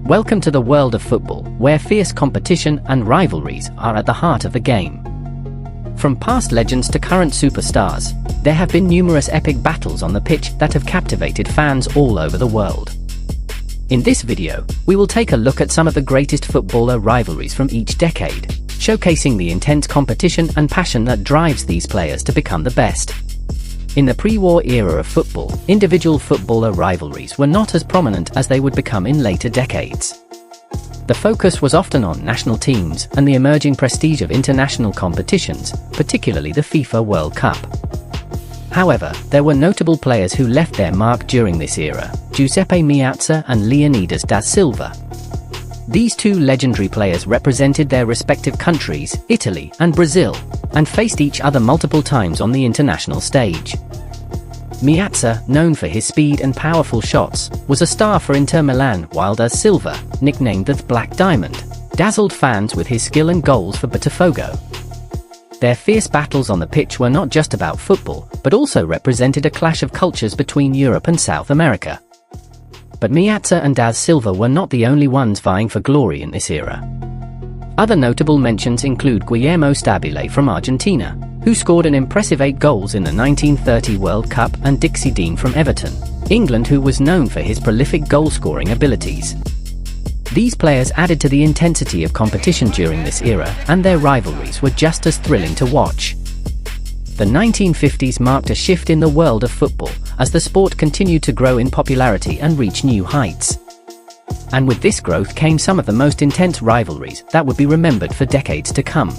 Welcome to the world of football, where fierce competition and rivalries are at the heart of the game. From past legends to current superstars, there have been numerous epic battles on the pitch that have captivated fans all over the world. In this video, we will take a look at some of the greatest footballer rivalries from each decade, showcasing the intense competition and passion that drives these players to become the best. In the pre-war era of football, individual footballer rivalries were not as prominent as they would become in later decades. The focus was often on national teams and the emerging prestige of international competitions, particularly the FIFA World Cup. However, there were notable players who left their mark during this era: Giuseppe Meazza and Leonidas da Silva. These two legendary players represented their respective countries, Italy and Brazil, and faced each other multiple times on the international stage. Meazza, known for his speed and powerful shots, was a star for Inter Milan, while da Silva, nicknamed the Black Diamond, dazzled fans with his skill and goals for Botafogo. Their fierce battles on the pitch were not just about football, but also represented a clash of cultures between Europe and South America. But Meazza and da Silva were not the only ones vying for glory in this era. Other notable mentions include Guillermo Stabile from Argentina, who scored an impressive 8 goals in the 1930 World Cup, and Dixie Dean from Everton, England, who was known for his prolific goal-scoring abilities. These players added to the intensity of competition during this era, and their rivalries were just as thrilling to watch. The 1950s marked a shift in the world of football, as the sport continued to grow in popularity and reach new heights. And with this growth came some of the most intense rivalries that would be remembered for decades to come.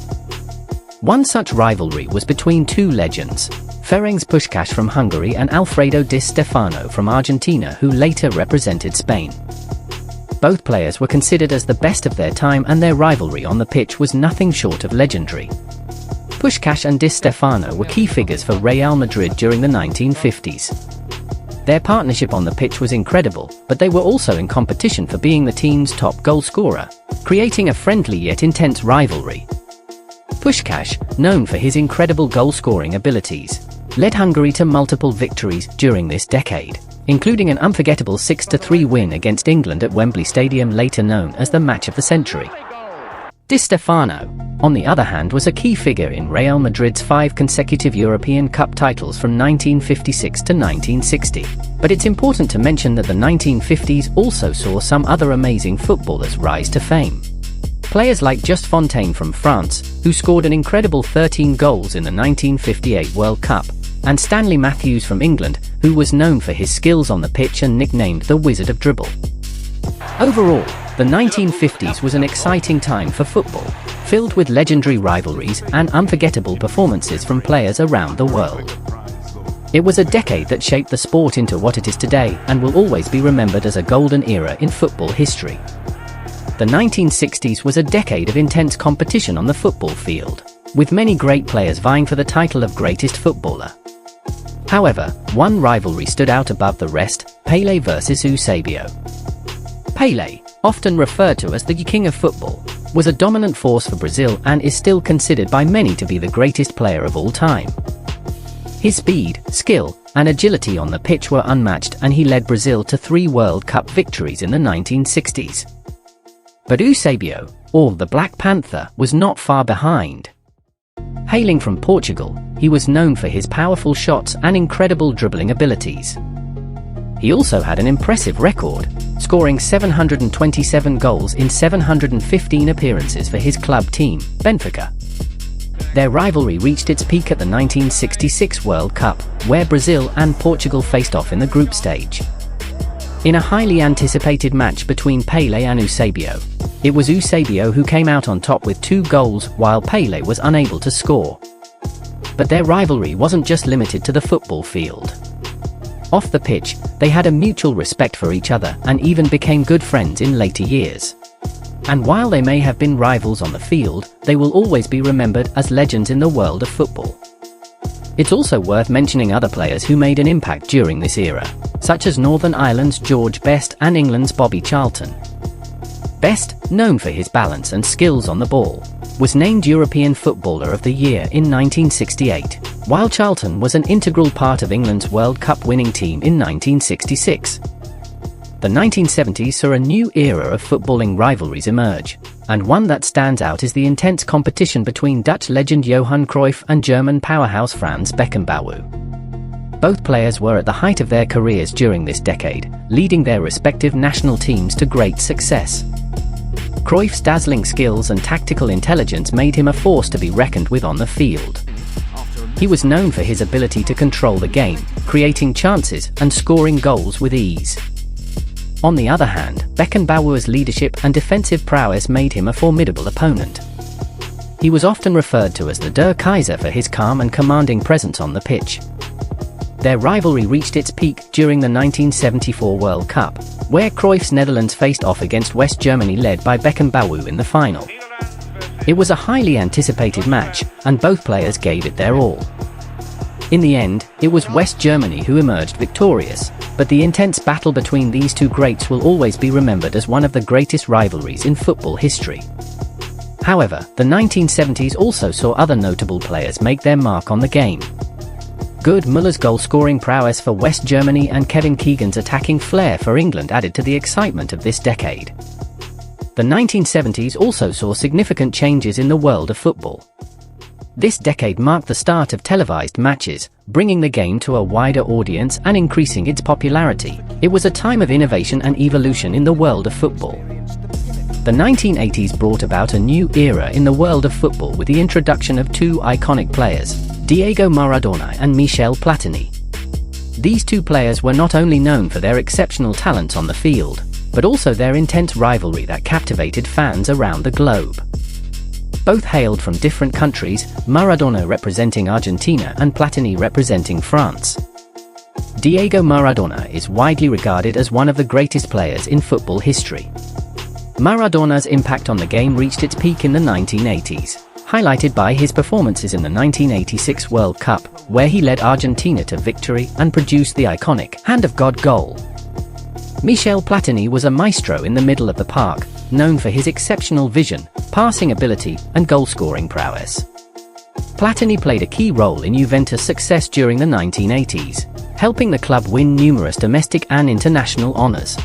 One such rivalry was between two legends, Ferenc Puskás from Hungary and Alfredo Di Stefano from Argentina, who later represented Spain. Both players were considered as the best of their time, and their rivalry on the pitch was nothing short of legendary. Puskás and Di Stefano were key figures for Real Madrid during the 1950s. Their partnership on the pitch was incredible, but they were also in competition for being the team's top goal scorer, creating a friendly yet intense rivalry. Puskás, known for his incredible goal-scoring abilities, led Hungary to multiple victories during this decade, including an unforgettable 6-3 win against England at Wembley Stadium, later known as the Match of the Century. Di Stefano, on the other hand, was a key figure in Real Madrid's 5 consecutive European Cup titles from 1956 to 1960. But it's important to mention that the 1950s also saw some other amazing footballers rise to fame. Players like Just Fontaine from France, who scored an incredible 13 goals in the 1958 World Cup, and Stanley Matthews from England, who was known for his skills on the pitch and nicknamed the Wizard of Dribble. Overall, the 1950s was an exciting time for football, filled with legendary rivalries and unforgettable performances from players around the world. It was a decade that shaped the sport into what it is today, and will always be remembered as a golden era in football history. The 1960s was a decade of intense competition on the football field, with many great players vying for the title of greatest footballer. However, one rivalry stood out above the rest: Pelé versus Eusebio. Pelé, often referred to as the King of Football, was a dominant force for Brazil and is still considered by many to be the greatest player of all time. His speed, skill, and agility on the pitch were unmatched, and he led Brazil to 3 World Cup victories in the 1960s. But Eusebio, or the Black Panther, was not far behind. Hailing from Portugal, he was known for his powerful shots and incredible dribbling abilities. He also had an impressive record, scoring 727 goals in 715 appearances for his club team, Benfica. Their rivalry reached its peak at the 1966 World Cup, where Brazil and Portugal faced off in the group stage. In a highly anticipated match between Pelé and Eusebio, it was Eusebio who came out on top with 2 goals, while Pelé was unable to score. But their rivalry wasn't just limited to the football field. Off the pitch, they had a mutual respect for each other and even became good friends in later years. And while they may have been rivals on the field, they will always be remembered as legends in the world of football. It's also worth mentioning other players who made an impact during this era, such as Northern Ireland's George Best and England's Bobby Charlton. Best, known for his balance and skills on the ball, was named European Footballer of the Year in 1968, while Charlton was an integral part of England's World Cup winning team in 1966. The 1970s saw a new era of footballing rivalries emerge, and one that stands out is the intense competition between Dutch legend Johan Cruyff and German powerhouse Franz Beckenbauer. Both players were at the height of their careers during this decade, leading their respective national teams to great success. Cruyff's dazzling skills and tactical intelligence made him a force to be reckoned with on the field. He was known for his ability to control the game, creating chances and scoring goals with ease. On the other hand, Beckenbauer's leadership and defensive prowess made him a formidable opponent. He was often referred to as the Der Kaiser for his calm and commanding presence on the pitch. Their rivalry reached its peak during the 1974 World Cup, where Cruyff's Netherlands faced off against West Germany led by Beckenbauer in the final. It was a highly anticipated match, and both players gave it their all. In the end, it was West Germany who emerged victorious, but the intense battle between these two greats will always be remembered as one of the greatest rivalries in football history. However, the 1970s also saw other notable players make their mark on the game. Gerd Müller's goal-scoring prowess for West Germany and Kevin Keegan's attacking flair for England added to the excitement of this decade. The 1970s also saw significant changes in the world of football. This decade marked the start of televised matches, bringing the game to a wider audience and increasing its popularity. It was a time of innovation and evolution in the world of football. The 1980s brought about a new era in the world of football with the introduction of two iconic players, Diego Maradona and Michel Platini. These two players were not only known for their exceptional talents on the field, but also their intense rivalry that captivated fans around the globe. Both hailed from different countries, Maradona representing Argentina and Platini representing France. Diego Maradona is widely regarded as one of the greatest players in football history. Maradona's impact on the game reached its peak in the 1980s, highlighted by his performances in the 1986 World Cup, where he led Argentina to victory and produced the iconic Hand of God goal. Michel Platini was a maestro in the middle of the park, known for his exceptional vision, passing ability, and goal-scoring prowess. Platini played a key role in Juventus' success during the 1980s, helping the club win numerous domestic and international honors.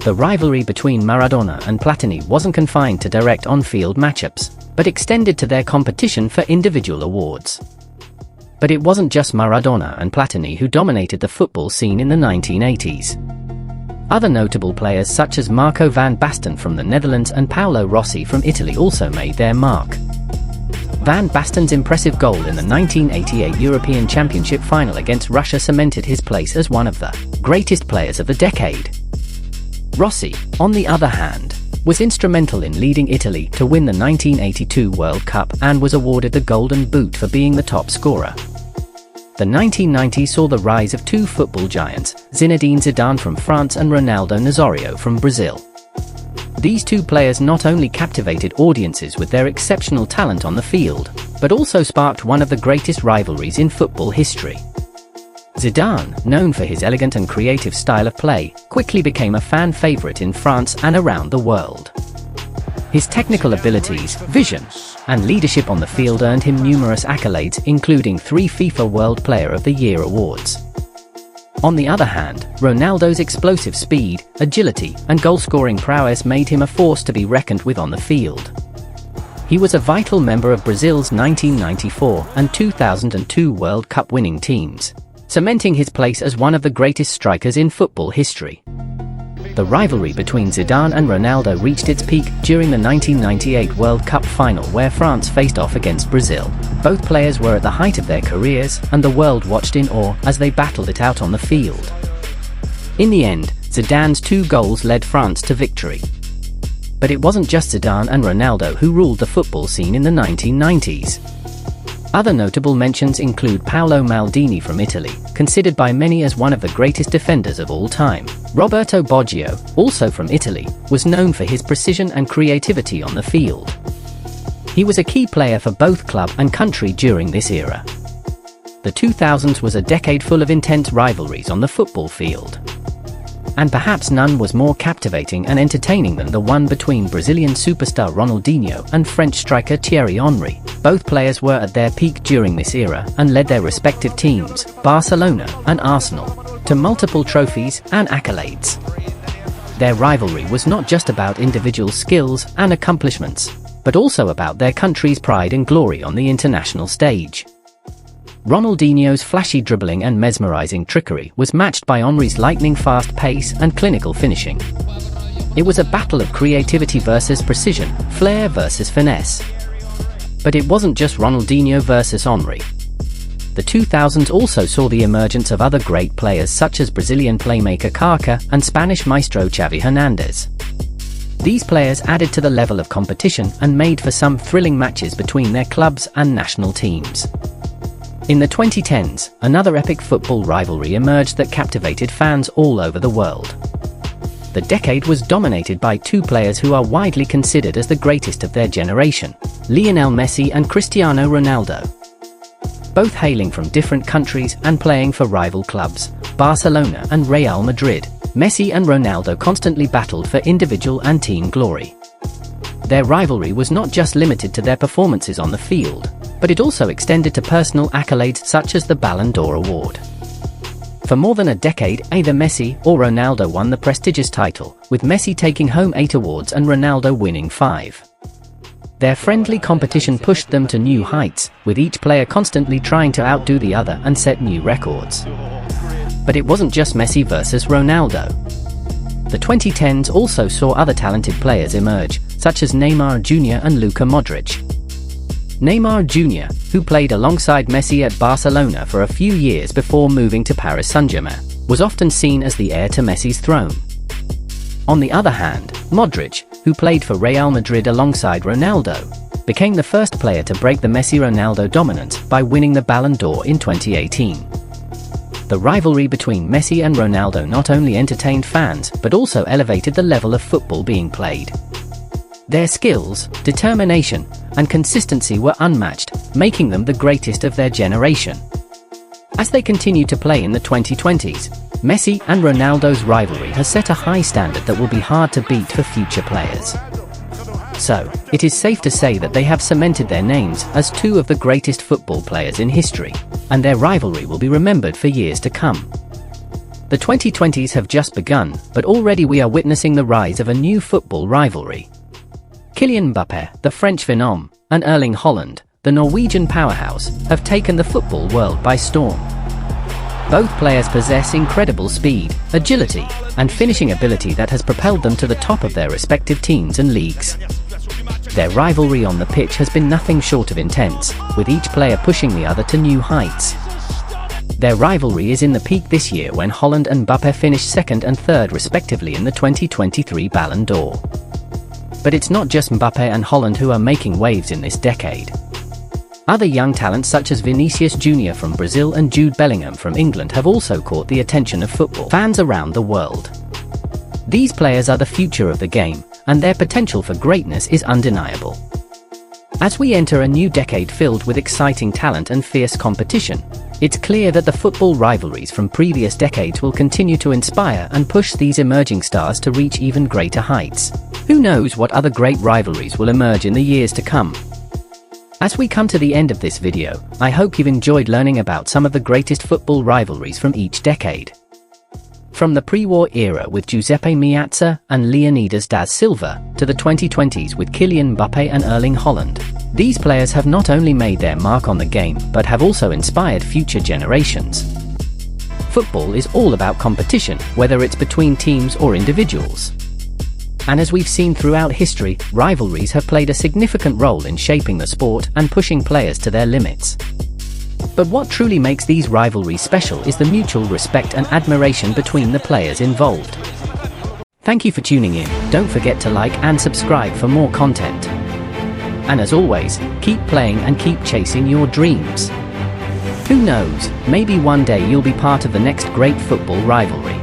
The rivalry between Maradona and Platini wasn't confined to direct on-field matchups, but extended to their competition for individual awards. But it wasn't just Maradona and Platini who dominated the football scene in the 1980s. Other notable players such as Marco van Basten from the Netherlands and Paolo Rossi from Italy also made their mark. Van Basten's impressive goal in the 1988 European Championship final against Russia cemented his place as one of the greatest players of the decade. Rossi, on the other hand, was instrumental in leading Italy to win the 1982 World Cup and was awarded the Golden Boot for being the top scorer. The 1990s saw the rise of two football giants, Zinedine Zidane from France and Ronaldo Nazario from Brazil. These two players not only captivated audiences with their exceptional talent on the field, but also sparked one of the greatest rivalries in football history. Zidane, known for his elegant and creative style of play, quickly became a fan favorite in France and around the world. His technical abilities, vision, and leadership on the field earned him numerous accolades, including 3 FIFA World Player of the Year awards. On the other hand, Ronaldo's explosive speed, agility, and goal-scoring prowess made him a force to be reckoned with on the field. He was a vital member of Brazil's 1994 and 2002 World Cup winning teams, cementing his place as one of the greatest strikers in football history. The rivalry between Zidane and Ronaldo reached its peak during the 1998 World Cup final where France faced off against Brazil. Both players were at the height of their careers, and the world watched in awe as they battled it out on the field. In the end, Zidane's 2 goals led France to victory. But it wasn't just Zidane and Ronaldo who ruled the football scene in the 1990s. Other notable mentions include Paolo Maldini from Italy, considered by many as one of the greatest defenders of all time. Roberto Baggio, also from Italy, was known for his precision and creativity on the field. He was a key player for both club and country during this era. The 2000s was a decade full of intense rivalries on the football field. and perhaps none was more captivating and entertaining than the one between Brazilian superstar Ronaldinho and French striker Thierry Henry. Both players were at their peak during this era and led their respective teams, Barcelona and Arsenal, to multiple trophies and accolades. Their rivalry was not just about individual skills and accomplishments, but also about their country's pride and glory on the international stage. Ronaldinho's flashy dribbling and mesmerizing trickery was matched by Henry's lightning-fast pace and clinical finishing. It was a battle of creativity versus precision, flair versus finesse. But it wasn't just Ronaldinho versus Henry. The 2000s also saw the emergence of other great players such as Brazilian playmaker Kaká and Spanish maestro Xavi Hernandez. These players added to the level of competition and made for some thrilling matches between their clubs and national teams. In the 2010s, another epic football rivalry emerged that captivated fans all over the world. The decade was dominated by two players who are widely considered as the greatest of their generation, Lionel Messi and Cristiano Ronaldo. Both hailing from different countries and playing for rival clubs, Barcelona and Real Madrid, Messi and Ronaldo constantly battled for individual and team glory. Their rivalry was not just limited to their performances on the field, but it also extended to personal accolades such as the Ballon d'Or award. For more than a decade, either Messi or Ronaldo won the prestigious title, with Messi taking home 8 awards and Ronaldo winning 5. Their friendly competition pushed them to new heights, with each player constantly trying to outdo the other and set new records. But it wasn't just Messi versus Ronaldo. The 2010s also saw other talented players emerge, such as Neymar Jr. and Luka Modric. Neymar Jr., who played alongside Messi at Barcelona for a few years before moving to Paris Saint-Germain, was often seen as the heir to Messi's throne. On the other hand, Modric, who played for Real Madrid alongside Ronaldo, became the first player to break the Messi-Ronaldo dominance by winning the Ballon d'Or in 2018. The rivalry between Messi and Ronaldo not only entertained fans but also elevated the level of football being played. Their skills, determination, and consistency were unmatched, making them the greatest of their generation. As they continue to play in the 2020s, Messi and Ronaldo's rivalry has set a high standard that will be hard to beat for future players. So, it is safe to say that they have cemented their names as two of the greatest football players in history, and their rivalry will be remembered for years to come. The 2020s have just begun, but already we are witnessing the rise of a new football rivalry. Kylian Mbappé, the French phenom, and Erling Haaland, the Norwegian powerhouse, have taken the football world by storm. Both players possess incredible speed, agility, and finishing ability that has propelled them to the top of their respective teams and leagues. Their rivalry on the pitch has been nothing short of intense, with each player pushing the other to new heights. Their rivalry is in the peak this year when Haaland and Mbappé finished second and third respectively in the 2023 Ballon d'Or. But it's not just Mbappé and Haaland who are making waves in this decade. Other young talents such as Vinicius Jr. from Brazil and Jude Bellingham from England have also caught the attention of football fans around the world. These players are the future of the game, and their potential for greatness is undeniable. As we enter a new decade filled with exciting talent and fierce competition, it's clear that the football rivalries from previous decades will continue to inspire and push these emerging stars to reach even greater heights. Who knows what other great rivalries will emerge in the years to come? As we come to the end of this video, I hope you've enjoyed learning about some of the greatest football rivalries from each decade. From the pre-war era with Giuseppe Meazza and Leonidas da Silva, to the 2020s with Kylian Mbappé and Erling Haaland, these players have not only made their mark on the game but have also inspired future generations. Football is all about competition, whether it's between teams or individuals. And as we've seen throughout history, rivalries have played a significant role in shaping the sport and pushing players to their limits. But what truly makes these rivalries special is the mutual respect and admiration between the players involved. Thank you for tuning in. Don't forget to like and subscribe for more content. And as always, keep playing and keep chasing your dreams. Who knows, maybe one day you'll be part of the next great football rivalry.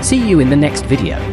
See you in the next video.